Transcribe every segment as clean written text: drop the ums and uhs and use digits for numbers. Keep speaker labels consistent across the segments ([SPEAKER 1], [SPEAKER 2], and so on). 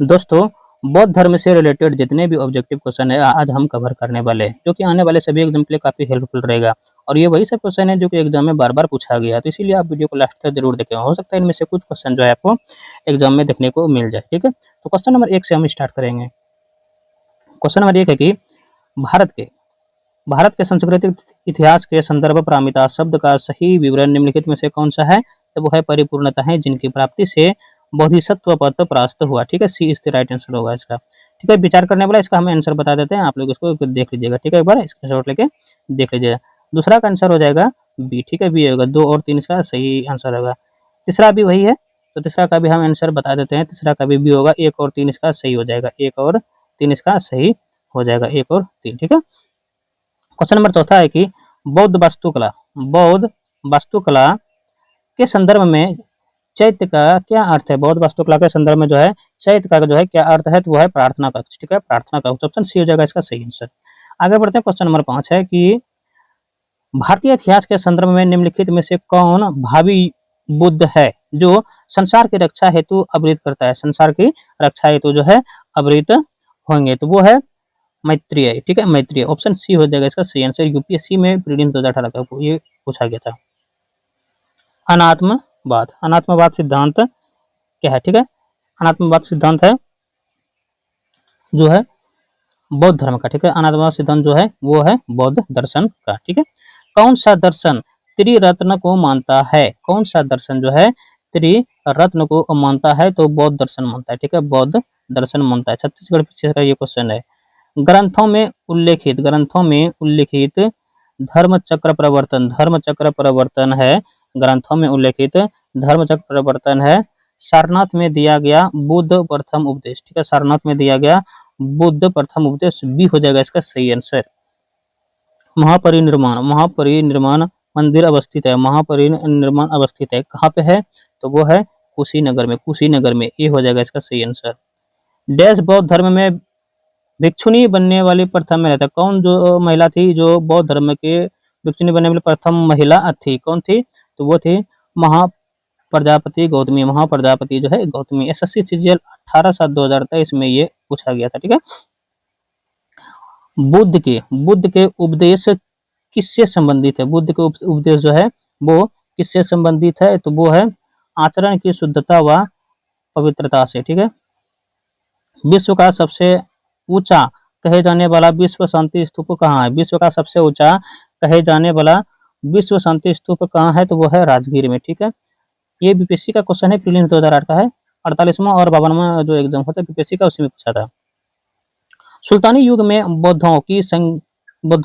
[SPEAKER 1] दोस्तों, बौद्ध धर्म से रिलेटेड जितने भी ऑब्जेक्टिव क्वेश्चन है आज हम कवर करने वाले हैं, जो कि आने वाले सभी एग्जाम के लिए काफी हेल्पफुल रहेगा। और ये वही सब क्वेश्चन है जो कि एग्जाम में बार बार पूछा गया है, तो इसीलिए आप वीडियो को लास्ट तक जरूर देखें। हो सकता है इनमें से कुछ क्वेश्चन जो है आपको एग्जाम में देखने को मिल जाए। ठीक है, तो क्वेश्चन नंबर 1 से हम स्टार्ट करेंगे। क्वेश्चन नंबर 1 है कि भारत के भारत के सांस्कृतिक इतिहास के संदर्भ प्रामिता शब्द का सही विवरण निम्नलिखित में से कौन सा है? तो वो है परिपूर्णता है जिनकी प्राप्ति से बोधिसत्व पद प्राप्त हुआ। ठीक है, सी इज द राइट आंसर होगा इसका। ठीक है, विचार करने वाला इसका हम आंसर बता देते हैं, आप लोग इसको देख लीजिएगा। ठीक है, एक बार स्क्रीनशॉट लेके देख लीजिएगा। दूसरा का आंसर हो जाएगा बी। ठीक है, बी होगा, 2 और 3 इसका सही आंसर होगा। तीसरा भी वही है, तो तीसरा का भी हम आंसर बता देते हैं। तीसरा का भी बी होगा, 1 और 3 इसका सही हो जाएगा। 1 और 3 इसका सही हो जाएगा, 1 और 3। ठीक है, क्वेश्चन नंबर चौथा है कि बौद्ध वास्तुकला के संदर्भ में चैत्य का क्या अर्थ है? बौद्ध वास्तुकला के संदर्भ में जो है चैत्य का जो है क्या अर्थ है? तो वो है प्रार्थना कक्ष। ठीक है, प्रार्थना कक्ष, ऑप्शन सी हो जाएगा इसका सही आंसर। आगे बढ़ते हैं, क्वेश्चन नंबर 5 है कि भारतीय इतिहास के संदर्भ में निम्नलिखित में से कौन भावी बुद्ध है जो संसार की रक्षा हेतु अवतरित करता है? संसार की रक्षा हेतु जो है अवतरित होंगे, तो वो है मैत्रेय। ठीक है, मैत्रेय, ऑप्शन सी हो जाएगा इसका सही आंसर। यूपीएससी में प्रीलिम्स 2018 का ये पूछा गया था। अनात्मवाद सिद्धांत क्या है? ठीक है, अनात्मवाद सिद्धांत है जो है बौद्ध धर्म का। ठीक है, अनात्मवाद सिद्धांत जो है वो है बौद्ध दर्शन का। ठीक है, कौन सा दर्शन त्रिरत्न को मानता है? कौन सा दर्शन जो है त्रिरत्न को मानता है? तो बौद्ध दर्शन मानता है। ठीक है, बौद्ध दर्शन मानता है। छत्तीसगढ़ पीछे का ये क्वेश्चन है। ग्रंथों में उल्लेखित धर्म चक्र प्रवर्तन है। ग्रंथों में उल्लेखित धर्म चक्र प्रवर्तन है सारनाथ में दिया गया बुद्ध प्रथम उपदेश। ठीक है, सारनाथ में दिया गया बुद्ध प्रथम उपदेश, बी हो जाएगा इसका सही आंसर। महापरिनिर्माण मंदिर अवस्थित है। महापरिनिर्माण अवस्थित है कहाँ पे है? तो वो है कुशीनगर में, ये हो जाएगा इसका सही आंसर। डैश बौद्ध धर्म में भिक्षुणी बनने वाली प्रथम महिला था। कौन जो महिला थी जो बौद्ध धर्म के भिक्षुणी बनने वाली प्रथम महिला थी? कौन थी? तो वो थी महाप्रजापति जो है गौतमी। एसएससी सीजीएल 18/7/2023 में ये पूछा गया था। ठीक है, बुद्ध के उपदेश किससे संबंधित है? बुद्ध के उपदेश जो है वो किससे संबंधित है? तो वो है आचरण की शुद्धता व पवित्रता से। ठीक है, विश्व का सबसे ऊंचा कहे जाने वाला विश्व शांति स्तूप कहाँ है? विश्व का सबसे ऊंचा कहे जाने वाला विश्व शांति स्तूप कहाँ है? तो वो है राजगीर में। ठीक है, ये बीपीएससी का क्वेश्चन है, प्रीलिम्स 2008 का है। 48वां और 52वां जो एग्जाम होता है बीपीएससी का, उसी में पूछा था। सुल्तानी युग में बौद्धों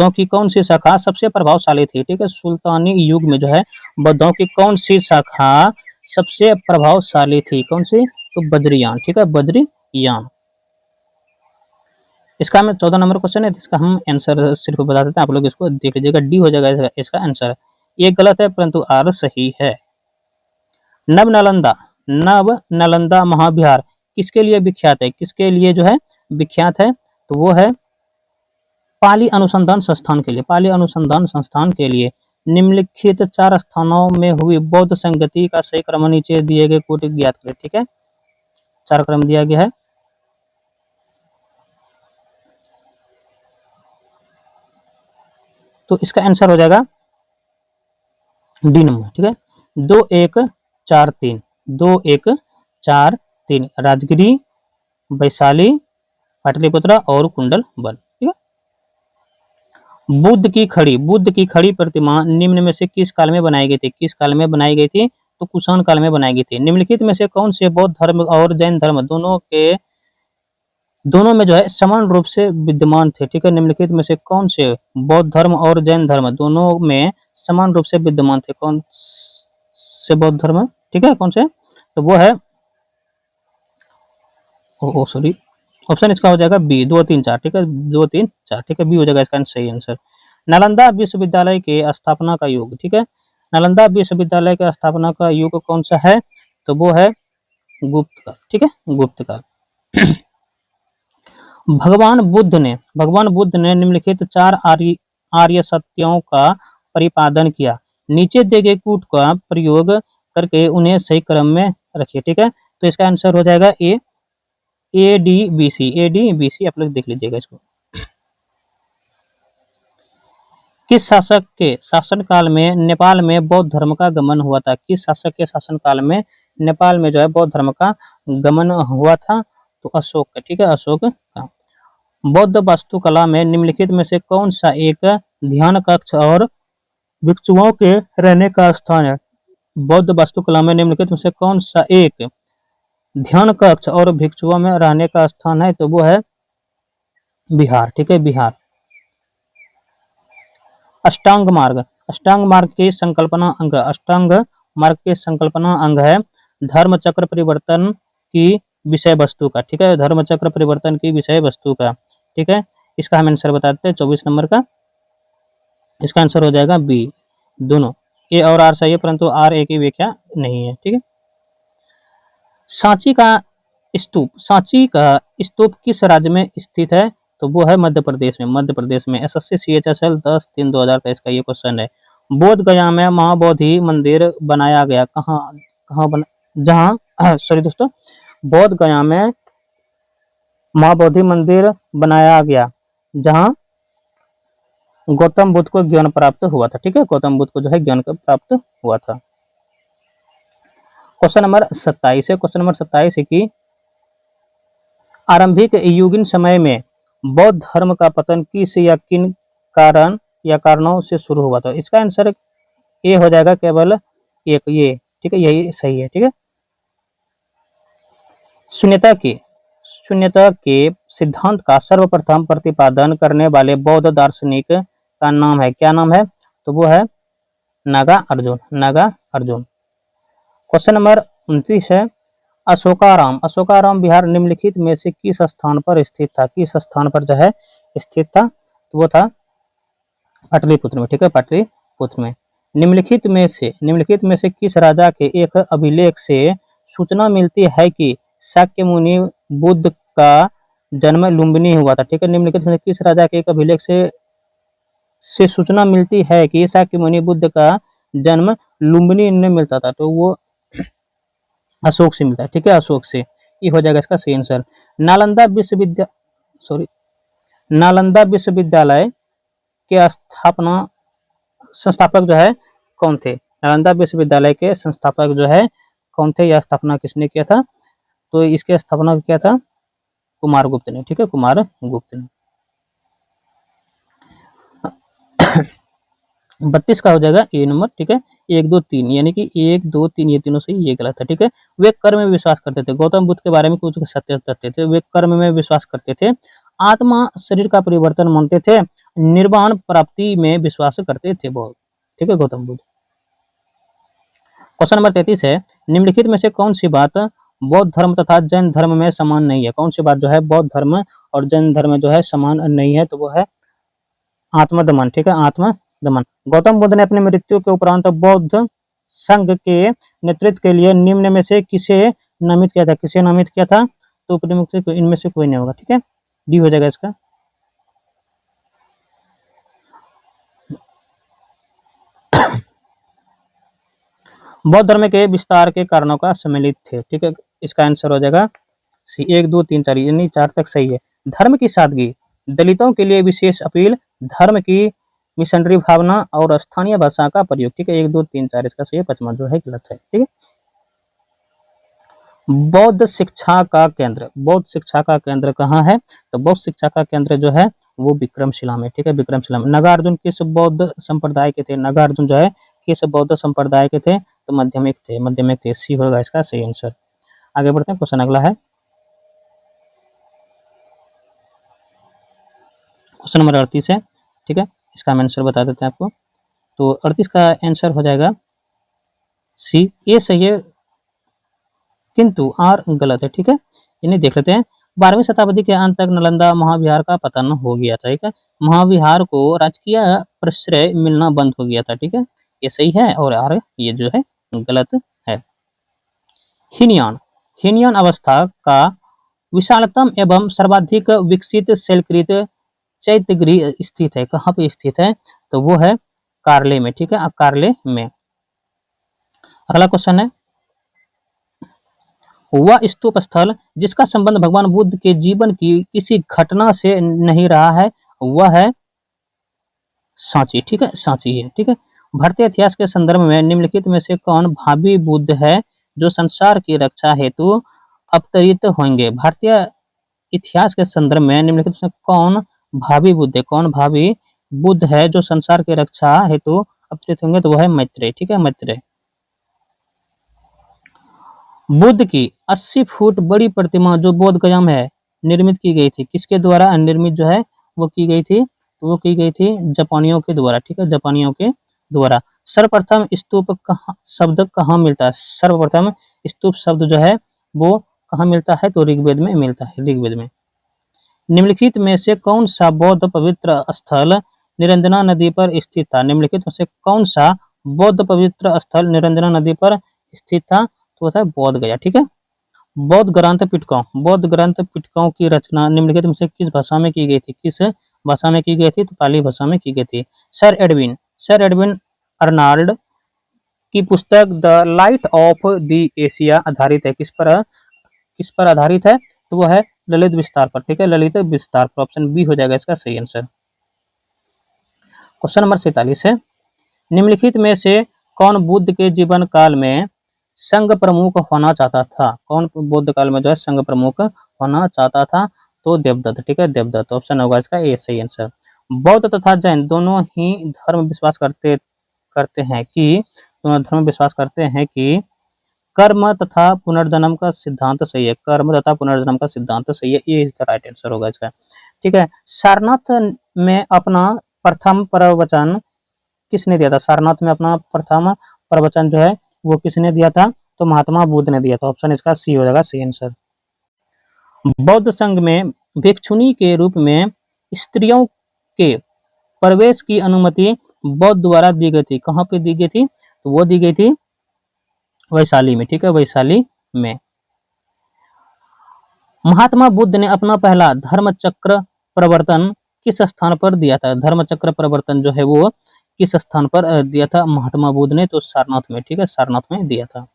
[SPEAKER 1] की कौन सी शाखा सबसे प्रभावशाली थी? ठीक है, सुल्तानी युग में जो है बौद्धों की कौन सी शाखा सबसे प्रभावशाली थी? कौन सी? तो बद्रीयान। ठीक है, बद्रीयान। इसका में 14 नंबर क्वेश्चन है, इसका हम आंसर सिर्फ बता देते हैं, आप लोग इसको देख लीजिएगा। डी हो जाएगा इसका आंसर। ये गलत है परंतु आर सही है। नव नालंदा महाविहार किसके लिए विख्यात है? किसके लिए जो है विख्यात है? तो वो है पाली अनुसंधान संस्थान के लिए। पाली अनुसंधान संस्थान के लिए निम्नलिखित 4 स्थानों में हुई बौद्ध संगति का सही क्रम नीचे दिए गए कोटि ज्ञात करें। ठीक है, 4 क्रम दिया गया है। तो इसका आंसर हो जाएगा डी नंबर। ठीक है, 2 1 4 3 2 1 4 3 राजगिरी, वैशाली, पाटलिपुत्र और कुंडल वन। ठीक है, बुद्ध की खड़ी प्रतिमा निम्न में से किस काल में बनाई गई थी? किस काल में बनाई गई थी? तो कुषाण काल में बनाई गई थी। निम्नलिखित में से कौन से बौद्ध धर्म और जैन धर्म दोनों में जो है समान रूप से विद्यमान थे? ठीक है, निम्नलिखित में से कौन से बौद्ध धर्म और जैन धर्म दोनों में समान रूप से विद्यमान थे? कौन से बौद्ध धर्म? ठीक है, कौन से? तो वो है सॉरी, ऑप्शन इसका हो जाएगा बी, 2 3 4। ठीक है, 2 3 4। ठीक है, बी हो जाएगा इसका सही आंसर। नालंदा विश्वविद्यालय के स्थापना का युग। ठीक है, नालंदा विश्वविद्यालय के स्थापना का युग कौन सा है? तो वो है गुप्त काल। ठीक है, गुप्त काल। भगवान बुद्ध ने निम्नलिखित 4 आर्य सत्यों का प्रतिपादन किया। नीचे दिए गए कूट का प्रयोग करके उन्हें सही क्रम में रखिए। ठीक है, तो इसका आंसर हो जाएगा ए, ADBC आप लोग देख लीजिएगा इसको। किस शासक के शासनकाल में नेपाल में बौद्ध धर्म का गमन हुआ था? किस शासक के शासनकाल में नेपाल में जो है बौद्ध धर्म का गमन हुआ था? तो अशोक का, ठीक है, अशोक का। बौद्ध वास्तुकला में निम्नलिखित में से कौन सा एक ध्यान कक्ष और भिक्षुओं के रहने का स्थान है? बौद्ध वास्तुकला में निम्नलिखित में से कौन सा एक ध्यान कक्ष और भिक्षुओं में रहने का स्थान है? तो वो है बिहार, ठीक है, बिहार। अष्टांग मार्ग, अष्टांग मार्ग की संकल्पना अंग, अष्टांग मार्ग की संकल्पना अंग है धर्म चक्र परिवर्तन की विषय वस्तु का, ठीक है, धर्म चक्र परिवर्तन की विषय वस्तु का, ठीक है। इसका हम आंसर बताते हैं 24 नंबर का। इसका आंसर हो जाएगा बी, दोनों ए और आर सही है, परंतु आर ए की व्याख्या नहीं है, ठीक है। सांची का स्तूप, सांची का स्तूप किस राज्य में स्थित है? तो वो है मध्य प्रदेश में, मध्य प्रदेश में। SSC CHSL 10/3/2023 का ये क्वेश्चन है। बोध गया में महाबोधि मंदिर बनाया गया, कहाँ कहाँ बना, जहाँ सॉरी दोस्तों, बोध गया में महाबोधि मंदिर बनाया गया जहाँ गौतम बुद्ध को ज्ञान प्राप्त हुआ था, ठीक है, गौतम बुद्ध को जो है ज्ञान प्राप्त हुआ था। क्वेश्चन नंबर 27 है, क्वेश्चन नंबर 27 है कि आरंभिक युगीन समय में बौद्ध धर्म का पतन किस या किन कारण या कारणों से शुरू हुआ था? इसका आंसर ए हो जाएगा, केवल एक, ये, ठीक है, यही सही है, ठीक है। शून्यता के सिद्धांत का सर्वप्रथम प्रतिपादन करने वाले बौद्ध दार्शनिक का नाम है, क्या नाम है? तो वो है नागार्जुन, नागार्जुन। क्वेश्चन नंबर 29 है अशोकाराम, अशोकाराम बिहार निम्नलिखित में से किस स्थान पर स्थित था? किस स्थान पर जो है स्थित था? तो वो था पाटलिपुत्र में, ठीक है, पाटलिपुत्र में। निम्नलिखित में से किस राजा के एक अभिलेख से सूचना मिलती है कि शाक्य मुनि बुद्ध का जन्म लुम्बिनी हुआ था? ठीक है, निम्नलिखित में किस राजा के एक अभिलेख से सूचना मिलती है कि शाक्य मुनि बुद्ध का जन्म लुम्बिनी में मिलता था? तो वो अशोक से मिलता है, ठीक है, अशोक से। ये हो जाएगा इसका सही आंसर। नालंदा विश्वविद्यालय के संस्थापक जो है कौन थे? नालंदा विश्वविद्यालय के संस्थापक जो है कौन थे, या स्थापना किसने किया था? तो इसके स्थापना किया था कुमार गुप्त ने, ठीक है, कुमार गुप्त ने। 32 का हो जाएगा ए नंबर, ठीक है, 1 2 3, यानी कि 1 2 3 ये तीनों सही, ये गलत है, ठीक है। वे कर्म में विश्वास करते थे, गौतम बुद्ध के बारे में कुछ सत्य तथ्य थे। वे कर्म में विश्वास करते थे, आत्मा शरीर का परिवर्तन मानते थे, निर्वाण प्राप्ति में विश्वास करते थे बहुत, ठीक है, गौतम बुद्ध। क्वेश्चन नंबर 33 है निम्नलिखित में से कौन सी बात बौद्ध धर्म तथा जैन धर्म में समान नहीं है? कौन सी बात जो है बौद्ध धर्म और जैन धर्म में जो है समान नहीं है? तो वो है आत्मदमन, ठीक है, आत्मदमन। गौतम बुद्ध ने अपनी मृत्यु के उपरांत बौद्ध संघ के नेतृत्व के लिए निम्न में से किसे नामित किया था? किसे नामित किया था? तो इनमें से कोई नहीं होगा, ठीक है, डी हो जाएगा इसका। बौद्ध धर्म के विस्तार के कारणों का सम्मिलित थे, ठीक है, इसका आंसर हो जाएगा सी। 1 2 3 4 यानी 4 तक सही है। धर्म की सादगी, दलितों के लिए विशेष अपील, धर्म की मिशनरी भावना और स्थानीय भाषा का प्रयोग, ठीक है, 1 2 3 4 इसका सही है, 5वां जो है गलत है, ठीक है। बौद्ध शिक्षा का केंद्र, बौद्ध शिक्षा का केंद्र कहाँ है? तो बौद्ध शिक्षा का केंद्र जो है वो विक्रमशिला में, ठीक है, विक्रमशिला में। नागार्जुन किस बौद्ध संप्रदाय के थे? नागार्जुन जो है किस बौद्ध संप्रदाय के थे? तो माध्यमिक थे, माध्यमिक थे, सी होगा इसका सही आंसर। आगे बढ़ते हैं, क्वेश्चन अगला है क्वेश्चन नंबर 38 है, ठीक है, इसका हम आंसर बता देते हैं आपको। तो 38 का आंसर हो जाएगा सी, ए सही है किंतु आर गलत है, ठीक है, इन्हें देख लेते हैं। 12वीं शताब्दी के अंत तक नालंदा महाविहार का पतन हो गया था, ठीक है, महाविहार को राजकीय प्रश्रय मिलना बंद हो गया था, ठीक है, ये सही है, और आर ये जो है गलत है। हीनयान अवस्था का विशालतम एवं सर्वाधिक विकसित शैलकृत चैत्यगृह स्थित है, कहाँ पे स्थित है? तो वो है कार्ले में, ठीक है, कार्ले में। अगला क्वेश्चन है वह स्तूप स्थल जिसका संबंध भगवान बुद्ध के जीवन की किसी घटना से नहीं रहा है वह है सांची। ठीक है, सांची है। ठीक है, भारतीय इतिहास के संदर्भ में निम्नलिखित में से कौन भावी बुद्ध है जो संसार की रक्षा हेतु अवतरित होंगे? भारतीय इतिहास के संदर्भ में निम्नलिखित में कौन भावी बुद्ध है? कौन भावी बुद्ध है जो संसार की रक्षा हेतु अवतरित होंगे? तो वह है मैत्रेय। ठीक है, मैत्रेय। बुद्ध की 80 फुट बड़ी प्रतिमा जो बोध गया में है निर्मित की गई थी, किसके द्वारा निर्मित जो है वो की गई थी? तो वो की गई थी जापानियों के द्वारा। ठीक है, जापानियों के द्वारा। सर्वप्रथम स्तूप शब्द कहाँ मिलता है? सर्वप्रथम स्तूप शब्द जो है वो कहाँ मिलता है? तो ऋग्वेद में मिलता है, ऋग्वेद में। निम्नलिखित में से कौन सा बौद्ध पवित्र स्थल निरंजना नदी पर स्थित था? निम्नलिखित में से कौन सा बौद्ध पवित्र स्थल निरंजना नदी पर स्थित था? तो होता है बोध गया। ठीक है, बौद्ध ग्रंथ पिटकों, बौद्ध ग्रंथ पिटकों की रचना निम्नलिखित में से किस भाषा में की गई थी? किस भाषा में की गई थी? तो पाली भाषा में की गई थी। सर एडविन अर्नाल्ड की पुस्तक the light of the Asia आधारित है, किस पर आधारित है? तो वो है ललित विस्तार पर। ठीक है, ललित विस्तार पर। ऑप्शन बी हो जाएगा इसका सही आंसर। क्वेश्चन नंबर 47 है, निम्नलिखित में से कौन बुद्ध के जीवन काल में संघ प्रमुख होना चाहता था? कौन बुद्ध काल में जो है संघ प्रमुख होना चाहता था? तो देवदत्त। ठीक है, देवदत्त। ऑप्शन होगा इसका ए सही आंसर। बौद्ध तथा जैन दोनों धर्म विश्वास करते हैं कि कर्म तथा पुनर्जन्म का सिद्धांत सही है। कर्म तथा पुनर्जन्म का सिद्धांत सही है, ये इसका राइट आंसर होगा इसका। ठीक है, सारनाथ में अपना प्रथम प्रवचन किसने दिया था? सारनाथ में अपना प्रथम प्रवचन जो है वो किसने दिया था? तो महात्मा बुद्ध ने दिया था। ऑप्शन इसका सी हो जाएगा सही आंसर। बौद्ध संघ में भिक्षुणी के रूप में स्त्रियों के प्रवेश की अनुमति बौद्ध द्वारा दी गई थी। कहाँ पे दी गई थी? तो वो दी गई थी वैशाली में। ठीक है, वैशाली में। महात्मा बुद्ध ने अपना पहला धर्मचक्र प्रवर्तन किस स्थान पर दिया था? धर्मचक्र प्रवर्तन जो है वो किस स्थान पर दिया था महात्मा बुद्ध ने? तो सारनाथ में। ठीक है, सारनाथ में दिया था।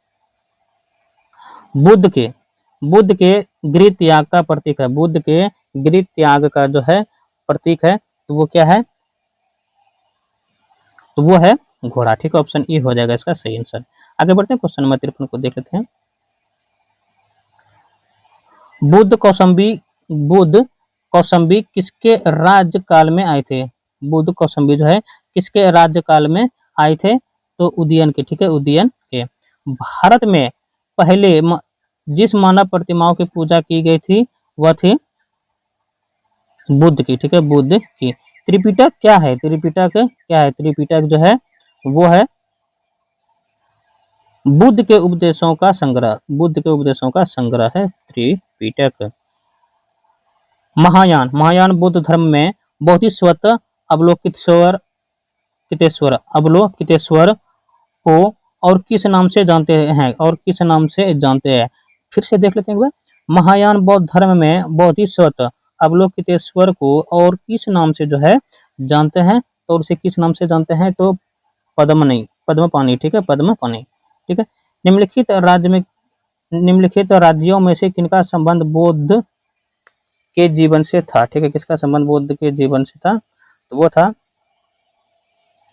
[SPEAKER 1] बुद्ध के गृह त्याग का प्रतीक है। बुद्ध के गृह त्याग का जो है प्रतीक है तो वो क्या है? तो वो है घोड़ा। ठीक है, ऑप्शन ई हो जाएगा इसका सही आंसर। आगे बढ़ते हैं, क्वेश्चन नंबर 53 को देख लेते हैं। बुद्ध कौशाम्बी किसके राज्यकाल में आए थे? बुद्ध कौशाम्बी जो है किसके राज्यकाल में आए थे? तो उदयन के। ठीक है, उदयन के। भारत में पहले जिस मानव प्रतिमाओं की पूजा की गई थी वह थी बुद्ध की। ठीक है, बुद्ध की। त्रिपिटक क्या है? त्रिपिटक क्या है? त्रिपिटक जो है वो है बुद्ध के उपदेशों का संग्रह। बुद्ध के उपदेशों का संग्रह है त्रिपिटक। महायान बुद्ध धर्म में बोधिसत्व अवलोकितेश्वर को और किस नाम से जानते हैं? फिर से देख लेते हैं। महायान बौद्ध धर्म में बोधिसत्व अवलोकितेश्वर को और किस नाम से जो है जानते हैं? तो उसे किस नाम से जानते हैं? तो पद्मपाणि। ठीक है, पद्मपाणि। ठीक है, निम्नलिखित राज्यों में से किनका संबंध बुद्ध के जीवन से था? ठीक है, किसका संबंध बुद्ध के जीवन से था? तो वो था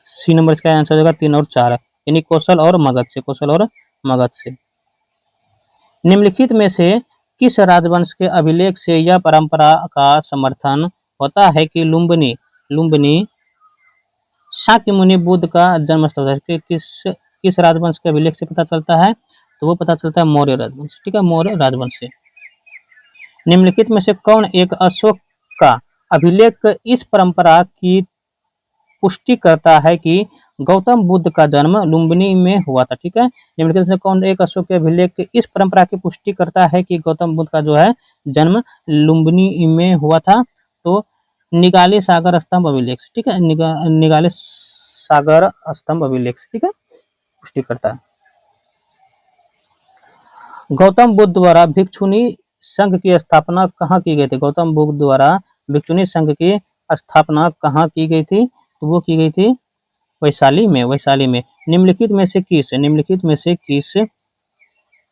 [SPEAKER 1] सी नंबर इसका आंसर होगा 3 और 4, यानी कौशल और मगध से। निम्नलिखित में से किस राजवंश के अभिलेख से यह परंपरा का समर्थन होता है कि लुम्बिनी शाक्य मुनि बुद्ध का जन्म स्थल है? किस राजवंश के अभिलेख से पता चलता है? तो वो पता चलता है मौर्य राजवंश। ठीक है, मौर्य राजवंश से। निम्नलिखित में से कौन एक अशोक का अभिलेख इस परंपरा की पुष्टि करता है कि गौतम बुद्ध का जन्म लुम्बिनी में हुआ था? ठीक है, निम्नलिखित में कौन एक अशोक के अभिलेख इस परंपरा की पुष्टि करता है कि गौतम बुद्ध का जो है जन्म लुम्बिनी में हुआ था? तो निगाले सागर स्तंभ अभिलेख। ठीक है, निगाले सागर स्तंभ अभिलेख। ठीक है, पुष्टि करता है। गौतम बुद्ध द्वारा भिक्षुणी संघ की स्थापना कहाँ की गई थी? गौतम बुद्ध द्वारा भिक्षुणी संघ की स्थापना कहाँ की गई थी? तो वो की गई थी वैशाली में। निम्नलिखित में से किस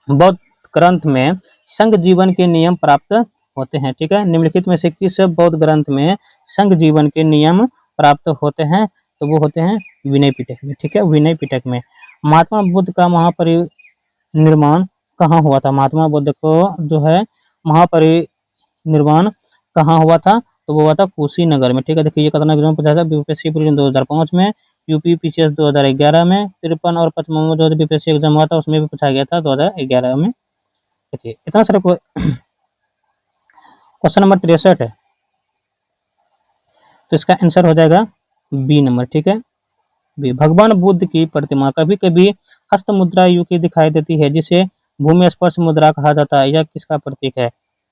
[SPEAKER 1] बौद्ध ग्रंथ में संघ जीवन के नियम प्राप्त होते हैं। ठीक है, निम्नलिखित में से किस बौद्ध ग्रंथ में संघ जीवन के नियम प्राप्त होते हैं? तो वो होते हैं विनय पिटक में। ठीक है, विनय पिटक में। महात्मा बुद्ध का महापरिनिर्वाण कहाँ हुआ था? महात्मा बुद्ध को जो है महापरिनिर्वाण कहाँ हुआ था? तो वो हुआ था कुशीनगर में। ठीक है, देखिए ये कितना एग्जाम पूछा था बीपीएससी प्रीलिम 2005 में, यूपी पीसीएस 2011 में, 53 और 55 जो बीपीएससी एग्जाम हुआ था उसमें भी पूछा गया था 2011 में। देखिए इतना सारा क्वेश्चन नंबर 63 है, तो इसका आंसर हो जाएगा बी नंबर। ठीक है, बी। भगवान बुद्ध की प्रतिमा कभी कभी हस्त मुद्रा युग की दिखाई देती है जिसे भूमि स्पर्श मुद्रा कहा जाता है, यह किसका प्रतीक है?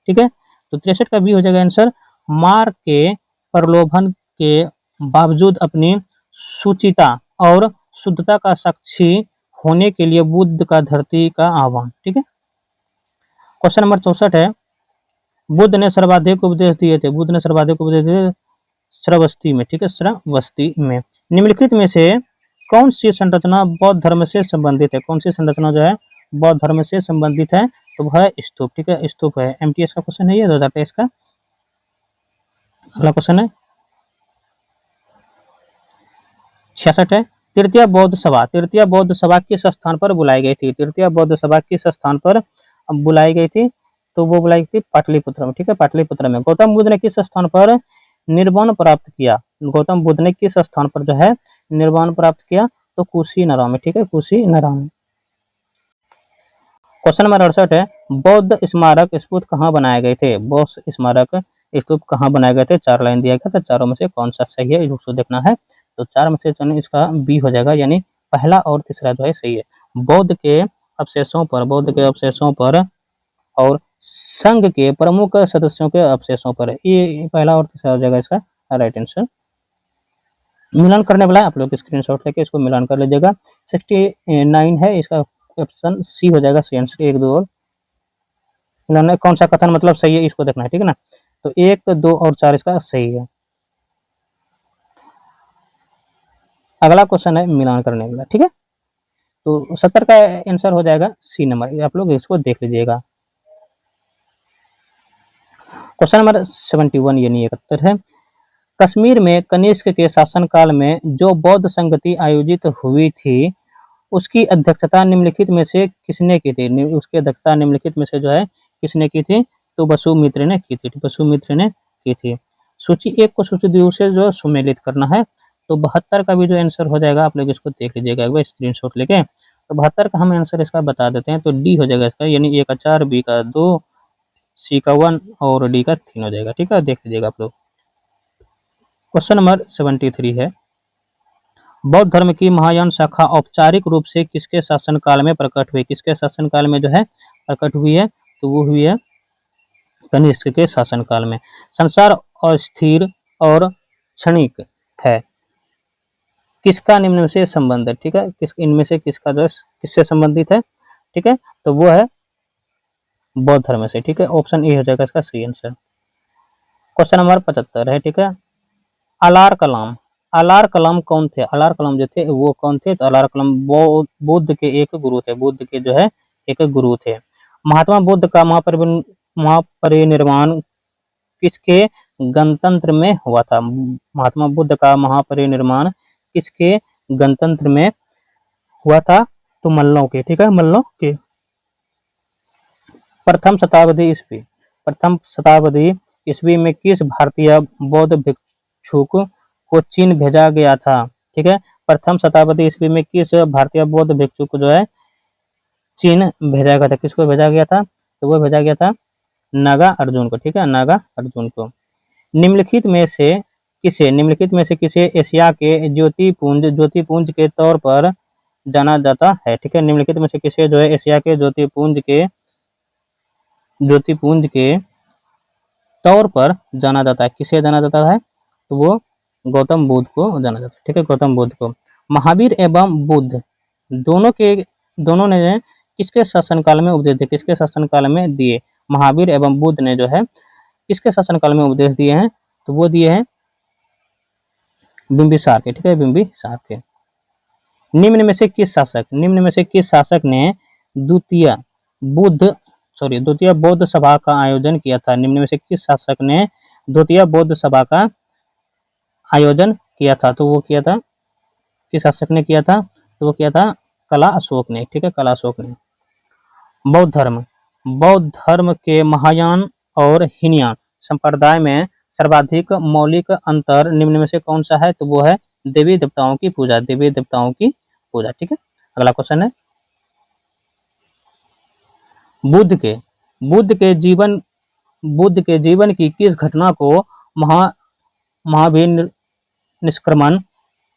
[SPEAKER 1] ठीक है, तो 63 का बी हो जाएगा आंसर। मार के प्रलोभन के बावजूद अपनी शुचिता और शुद्धता का साक्षी होने के लिए बुद्ध का धरती का आह्वान। ठीक है, क्वेश्चन नंबर 64 है, बुद्ध ने सर्वाधिक उपदेश दिए थे। बुद्ध ने सर्वाधिक उपदेश दिए श्रावस्ती में। ठीक है, श्रावस्ती में। निम्नलिखित में से कौन सी संरचना बौद्ध धर्म से संबंधित है? कौन सी संरचना जो है बौद्ध धर्म से संबंधित है? तो वह है स्तूप। ठीक है, स्तूप है। एमटीएस का क्वेश्चन है ये 2023 का। अगला क्वेश्चन है 66 है, तृतीय बौद्ध सभा। तृतीय बौद्ध सभा किस स्थान पर बुलाई गई थी? तृतीय बौद्ध सभा किस स्थान पर बुलाई गई थी? तो वो बुलाई गई थी पाटलिपुत्र में। ठीक है, पाटलिपुत्र में। गौतम बुद्ध ने किस स्थान पर निर्वाण प्राप्त किया? गौतम बुद्ध ने किस स्थान पर जो है निर्वाण प्राप्त किया? तो कुशीनगर में। ठीक है, कुशीनगर में। क्वेश्चन नंबर 68 है, बौद्ध स्मारक स्तूप कहाँ बनाए गए थे? बौद्ध स्मारक स्तूप कहाँ बनाए गए थे? 4 लाइन दिया गया था, चारों में से कौन सा सही है इसको देखना है। तो 4 में से इसका बी हो जाएगा, यानी पहला और तीसरा जो है सही है। बौद्ध के अवशेषों पर और संघ के प्रमुख सदस्यों के अवशेषों पर, ये पहला और तीसरा हो जाएगा इसका राइट आंसर। मिलान करने वाला है, आप लोग स्क्रीनशॉट लेके इसको मिलान कर लीजिएगा। 69 है, इसका ऑप्शन सी हो जाएगा सही आंसर। 1, 2 और मिलान कौन सा कथन मतलब सही है इसको देखना है। ठीक है ना, तो 1, 2 और 4 इसका सही है। अगला क्वेश्चन है मिलान करने वाला। ठीक है, तो 70 का आंसर हो जाएगा सी नंबर। आप लोग इसको देख लीजिएगा। क्वेश्चन नंबर 71 यानी 71 है, कश्मीर में कनिष्क के शासनकाल में जो बौद्ध संगति आयोजित हुई थी उसकी अध्यक्षता निम्नलिखित में से किसने की थी? उसकी अध्यक्षता निम्नलिखित में से जो है किसने की थी? तो वसुमित्र ने की थी। वसुमित्र ने की थी। सूची 1 को सूची 2 से जो सुमेलित करना है, तो 72 का भी जो आंसर हो जाएगा आप लोग इसको देख लीजिएगा एक बार स्क्रीनशॉट लेके। तो 72 का हम आंसर इसका बता देते हैं, तो डी हो जाएगा इसका, यानी ए का 4, बी का 2, सी का 1 और डी का 3 हो जाएगा। ठीक है, देख लीजिएगा आप लोग। क्वेश्चन नंबर 73 है, बौद्ध धर्म की महायान शाखा औपचारिक रूप से किसके शासनकाल में प्रकट हुई? किसके शासनकाल में जो है प्रकट हुई है? तो वो हुई है कनिष्क के शासनकाल में। संसार अस्थिर और क्षणिक है, किसका निम्न से संबंध है? ठीक है, इनमें से किसका जो है किससे संबंधित है? ठीक है, तो वो है बौद्ध धर्म से। ठीक है, ऑप्शन ए हो जाएगा इसका सही आंसर। क्वेश्चन नंबर 75 है। ठीक है, अलार कलाम। अलार कलाम कौन थे? अलार कलाम जो थे वो कौन थे? तो अलार कलाम बुद्ध के एक गुरु थे। बुद्ध के जो है एक गुरु थे। महात्मा बुद्ध का महापरिनिर्वाण किसके गणतंत्र में हुआ था? महात्मा बुद्ध का महापरिनिर्वाण किसके गणतंत्र में हुआ था? तो मल्लों के। ठीक है, मल्लों के। प्रथम शताब्दी ईस्वी में किस भारतीय बौद्ध भिक्षुक को चीन भेजा गया था? ठीक है, प्रथम शताब्दी ईस्वी में किस भारतीय बौद्ध भिक्षुक को जो है चीन भेजा गया था? किसको भेजा गया था? तो वो भेजा गया था नागा अर्जुन को। ठीक है, नागा अर्जुन को। निम्नलिखित में से किसे एशिया के ज्योतिपुंज के तौर पर जाना जाता है? ठीक है, निम्नलिखित में से किसे जो है एशिया के ज्योतिपुंज के तौर पर जाना जाता है? किसे जाना जाता है? तो वो गौतम बुद्ध को जाना जाता है। ठीक है, गौतम बुद्ध को। महावीर एवं बुद्ध दोनों ने किसके शासनकाल में उपदेश दिए? किसके शासनकाल में दिए? महावीर एवं बुद्ध ने जो है किसके शासनकाल में उपदेश दिए हैं? तो वो दिए हैं बिंबिसार के। ठीक है, बिंबिसार के। निम्न में से किस शासक ने द्वितीय बुद्ध द्वितीय बौद्ध सभा का आयोजन किया था? निम्न में से किस शासक ने द्वितीय बौद्ध सभा का आयोजन किया था? तो वो किया था, किस शासक ने किया था? तो वो किया था कला अशोक ने। ठीक है, कला अशोक ने। बौद्ध धर्म, बौद्ध धर्म के महायान और हीनयान संप्रदाय में सर्वाधिक मौलिक अंतर निम्न में से कौन सा है? तो वो है देवी देवताओं की पूजा, देवी देवताओं की पूजा। ठीक है, अगला क्वेश्चन है, बुद्ध के बुद्ध के जीवन की किस घटना को महावीर निष्क्रमण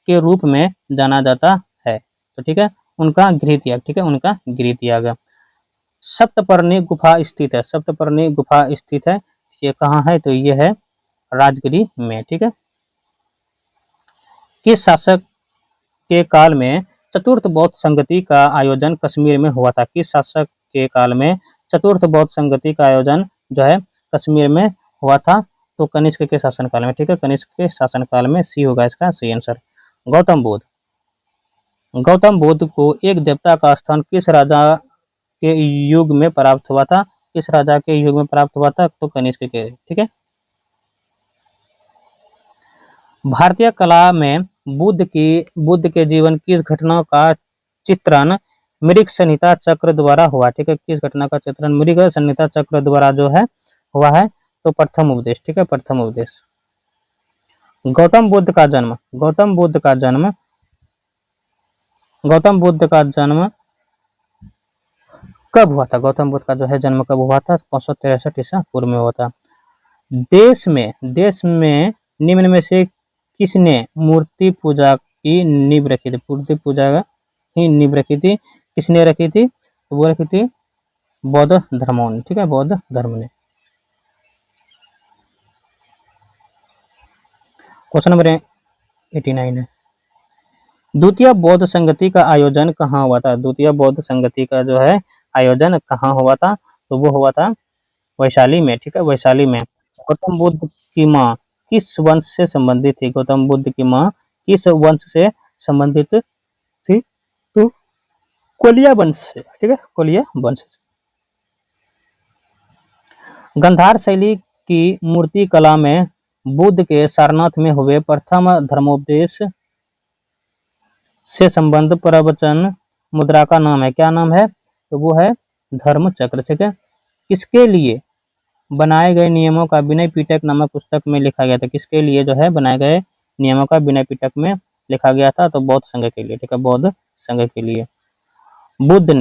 [SPEAKER 1] के रूप में जाना जाता है? तो ठीक है, उनका गृह त्याग। ठीक है, उनका गृह त्याग। सप्तपर्णी गुफा स्थित है, सप्तपर्णी गुफा स्थित है, ये कहाँ है? तो ये है राजगिरी में। ठीक है, किस शासक के काल में चतुर्थ बौद्ध संगति का आयोजन कश्मीर में हुआ था? किस शासक के काल में चतुर्थ बौद्ध संगति का आयोजन जो है कश्मीर में हुआ था? तो कनिष्क के शासनकाल में। ठीक है, कनिष्क के शासनकाल में। सी होगा इसका सही आंसर। गौतम बुद्ध को एक देवता का स्थान किस राजा के युग में प्राप्त हुआ था? किस राजा के युग में प्राप्त हुआ था? तो कनिष्क के। ठीक है, भारतीय कला में बुद्ध के जीवन किस घटना का चित्रण मृग संहिता चक्र द्वारा हुआ? ठीक है, किस घटना का चित्रण मृग संहिता चक्र द्वारा जो है हुआ है? तो प्रथम उपदेश। ठीक है, प्रथम उपदेश। गौतम बुद्ध का जन्म कब हुआ था? गौतम बुद्ध का जो है जन्म कब हुआ था? 563 ईसा पूर्व में हुआ था। देश में निम्न में से किसने मूर्ति पूजा की नींव रखी थी? मूर्ति पूजा की नींव रखी थी, किसने रखी थी? तो वो रखी थी बौद्ध धर्मों ने। ठीक है, बौद्ध धर्म ने। क्वेश्चन नंबर 89 है, द्वितीय बौद्ध संगति का आयोजन कहाँ हुआ था? द्वितीय बौद्ध संगति का जो है आयोजन कहाँ हुआ था? तो वो हुआ था वैशाली में। ठीक है, वैशाली में। गौतम बुद्ध की माँ किस वंश से संबंधित थी? गौतम बुद्ध की माँ किस वंश से संबंधित थी? तो कोलिया वंश से। ठीक है, कोलिया वंश से। गंधार शैली की मूर्ति कला में बुद्ध के सारनाथ में हुए प्रथम धर्मोपदेश से संबंध प्रवचन मुद्रा का नाम है? क्या नाम है? तो वो है धर्म चक्र। ठीक है, किसके लिए बनाए गए नियमों का विनय पिटक नामक पुस्तक में लिखा गया था? किसके लिए जो है बनाए गए नियमों का विनय पिटक में लिखा गया था? तो बौद्ध संघ के लिए। ठीक है, बौद्ध संघ के लिए। बुद्ध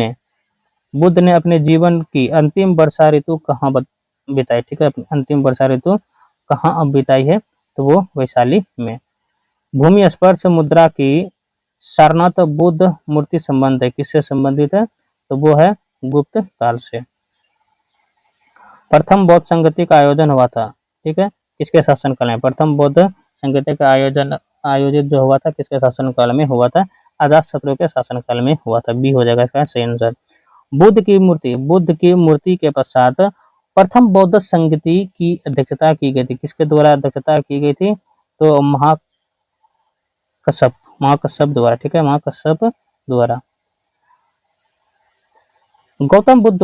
[SPEAKER 1] ने अपने जीवन की अंतिम वर्षा ऋतु कहाँ बिताई? ठीक है, अपनी अंतिम वर्षा ऋतु कहाँ अब बिताई है? तो वो वैशाली में। भूमि स्पर्श मुद्रा की सारनाथ बुद्ध मूर्ति संबंध है, किससे संबंधित है? तो वो है गुप्त काल से। प्रथम बौद्ध संगति का आयोजन हुआ था, ठीक है, किसके शासनकाल में? प्रथम बौद्ध संगति का आयोजित जो हुआ था किसके शासनकाल में हुआ था? अजातशत्रु के शासनकाल में हुआ था। बी हो जाएगा इसका सही आंसर। बुद्ध की मूर्ति के पश्चात प्रथम बौद्ध संगति की अध्यक्षता की गई थी, किसके द्वारा अध्यक्षता की गई थी? तो महाकश्यप द्वारा। ठीक है, महाकश्यप द्वारा। गौतम बुद्ध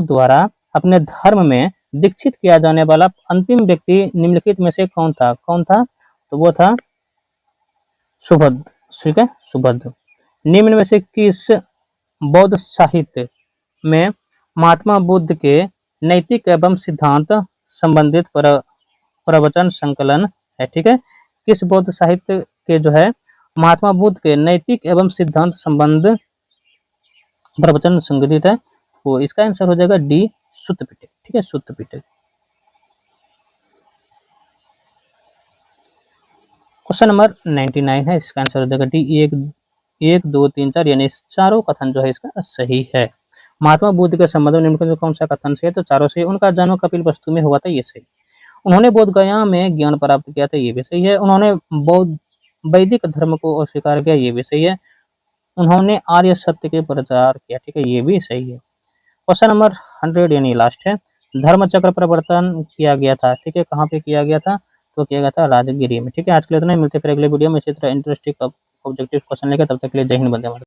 [SPEAKER 1] द्वारा अपने धर्म में दीक्षित किया जाने वाला अंतिम व्यक्ति निम्नलिखित में से कौन था? तो वो था सुबुद्ध। ठीक है, सुबुद्ध। निम्न में से किस बौद्ध साहित्य में महात्मा बुद्ध के नैतिक एवं सिद्धांत संबंधित प्रवचन संकलन है? ठीक है, किस बौद्ध साहित्य के जो है महात्मा बुद्ध के नैतिक एवं सिद्धांत संबंध प्रवचन संकलित है? वो इसका आंसर हो जाएगा डी, सुत्त पिटक। ठीक है, सुत्त पिटक। क्वेश्चन नंबर 99 है, इसका आंसर हो जाएगा डी, 1 2 3 4 यानी चारों कथन जो है इसका सही है। महात्मा बुद्ध के संबंध में निम्नलिखित कौन सा कथन से है? तो चारों से। उनका जन्म कपिलवस्तु में हुआ था, ये सही। उन्होंने बोध गया में ज्ञान प्राप्त किया था, ये भी सही है। उन्होंने बौद्ध वैदिक धर्म को अस्वीकार किया, ये भी सही है। उन्होंने आर्य सत्य के प्रचार किया, ठीक है, ये भी सही है। क्वेश्चन नंबर 100 यानी लास्ट है, धर्म चक्र प्रवर्तन किया गया था, ठीक है, कहाँ पे किया गया था? तो किया गया था राजगिरी में। ठीक है, आज के लिए इतना ही, मिलते फिर अगले वीडियो में इसी तरह इंटरेस्टिंग ऑब्जेक्टिव क्वेश्चन लेकर, तब तक के लिए जय हिंद, वंदे मातरम।